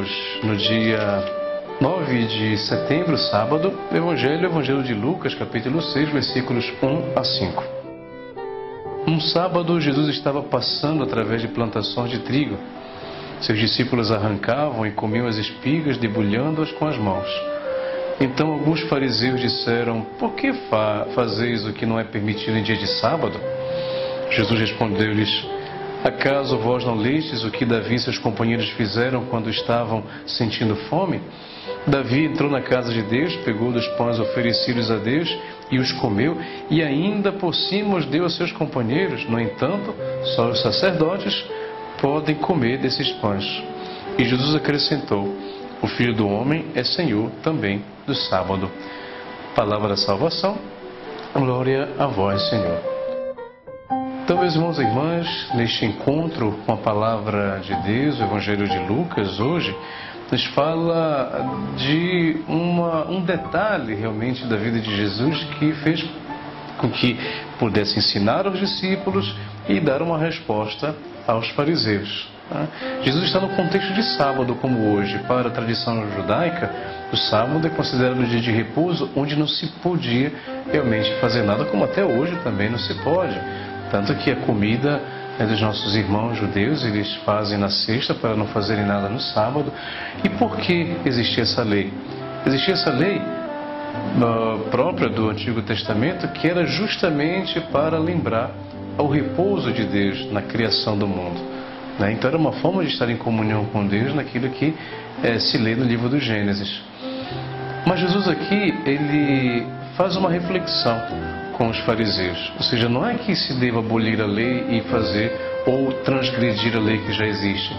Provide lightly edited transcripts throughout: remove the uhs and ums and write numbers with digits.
Estamos no dia 9 de setembro, sábado, Evangelho de Lucas, capítulo 6, versículos 1 a 5. Um sábado, Jesus estava passando através de plantações de trigo. Seus discípulos arrancavam e comiam as espigas, debulhando-as com as mãos. Então alguns fariseus disseram: "Por que fazeis o que não é permitido em dia de sábado?" Jesus respondeu-lhes: "Acaso vós não lestes o que Davi e seus companheiros fizeram quando estavam sentindo fome? Davi entrou na casa de Deus, pegou dos pães oferecidos a Deus e os comeu, e ainda por cima os deu a seus companheiros. No entanto, só os sacerdotes podem comer desses pães." E Jesus acrescentou: "O Filho do Homem é Senhor também do sábado." Palavra da salvação, glória a vós, Senhor. Então, meus irmãos e irmãs, neste encontro com a Palavra de Deus, o Evangelho de Lucas, hoje, nos fala de um detalhe realmente da vida de Jesus que fez com que pudesse ensinar aos discípulos e dar uma resposta aos fariseus. Jesus está no contexto de sábado, como hoje. Para a tradição judaica, o sábado é considerado um dia de repouso onde não se podia realmente fazer nada, como até hoje também não se pode. Tanto que a comida dos nossos irmãos judeus, eles fazem na sexta para não fazerem nada no sábado. E por que existia essa lei? Existia essa lei própria do Antigo Testamento, que era justamente para lembrar ao repouso de Deus na criação do mundo. Então era uma forma de estar em comunhão com Deus naquilo que se lê no livro do Gênesis. Mas Jesus aqui, ele faz uma reflexão com os fariseus. Ou seja, não é que se deva abolir a lei e fazer ou transgredir a lei que já existe.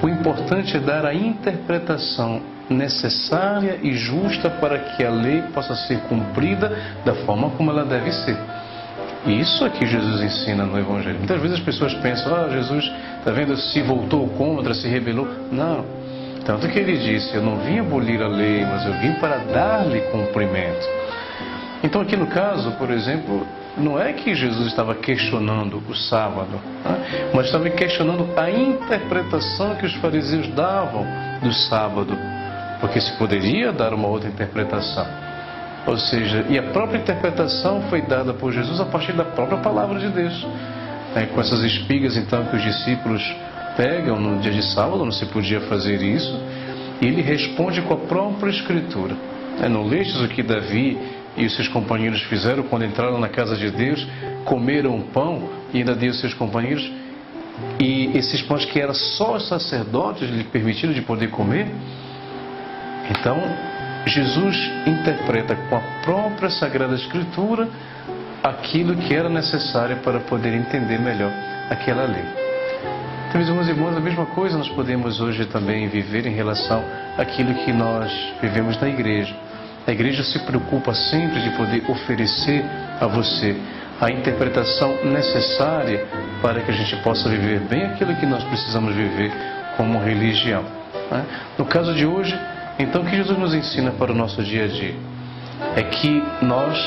O importante é dar a interpretação necessária e justa para que a lei possa ser cumprida da forma como ela deve ser. Isso é que Jesus ensina no Evangelho. Muitas vezes as pessoas pensam: Jesus, está vendo, se voltou contra, se rebelou. Não. Tanto que ele disse: "Eu não vim abolir a lei, mas eu vim para dar-lhe cumprimento." Então aqui no caso, por exemplo, não é que Jesus estava questionando o sábado, mas estava questionando a interpretação que os fariseus davam do sábado, porque se poderia dar uma outra interpretação. Ou seja, e a própria interpretação foi dada por Jesus a partir da própria palavra de Deus. Com essas espigas, então, que os discípulos pegam no dia de sábado, não se podia fazer isso, e ele responde com a própria Escritura. "Não lestes o que Davi e os seus companheiros fizeram quando entraram na casa de Deus, comeram o pão e ainda deu aos seus companheiros, e esses pães que eram só os sacerdotes lhe permitiram de poder comer?" Então, Jesus interpreta com a própria Sagrada Escritura aquilo que era necessário para poder entender melhor aquela lei. Então, meus irmãos e irmãs, a mesma coisa nós podemos hoje também viver em relação àquilo que nós vivemos na igreja. A igreja se preocupa sempre de poder oferecer a você a interpretação necessária para que a gente possa viver bem aquilo que nós precisamos viver como religião. No caso de hoje, então, o que Jesus nos ensina para o nosso dia a dia é que nós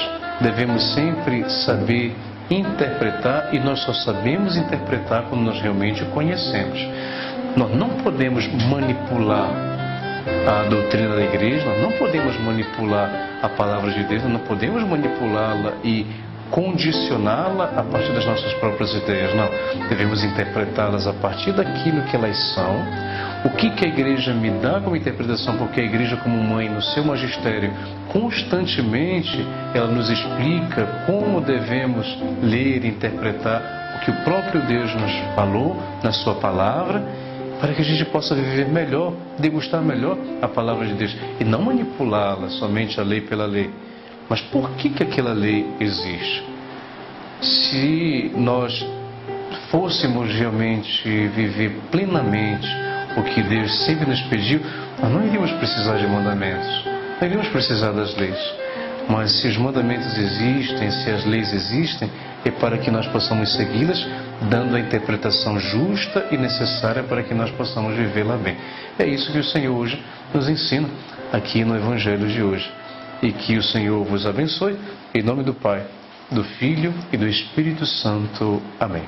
devemos sempre saber interpretar, e nós só sabemos interpretar quando nós realmente o conhecemos. Nós não podemos manipular a doutrina da igreja, nós não podemos manipular a palavra de Deus, nós não podemos manipulá-la e condicioná-la a partir das nossas próprias ideias. Não, devemos interpretá-las a partir daquilo que elas são. O que a igreja me dá como interpretação, porque a igreja, como mãe, no seu magistério, constantemente ela nos explica como devemos ler e interpretar o que o próprio Deus nos falou na sua palavra, para que a gente possa viver melhor, degustar melhor a palavra de Deus e não manipulá-la somente a lei pela lei. Mas por que aquela lei existe? Se nós fôssemos realmente viver plenamente o que Deus sempre nos pediu, nós não iríamos precisar de mandamentos, não iríamos precisar das leis. Mas se os mandamentos existem, se as leis existem, é para que nós possamos segui-las, dando a interpretação justa e necessária para que nós possamos vivê-la bem. É isso que o Senhor hoje nos ensina aqui no Evangelho de hoje. E que o Senhor vos abençoe, em nome do Pai, do Filho e do Espírito Santo. Amém.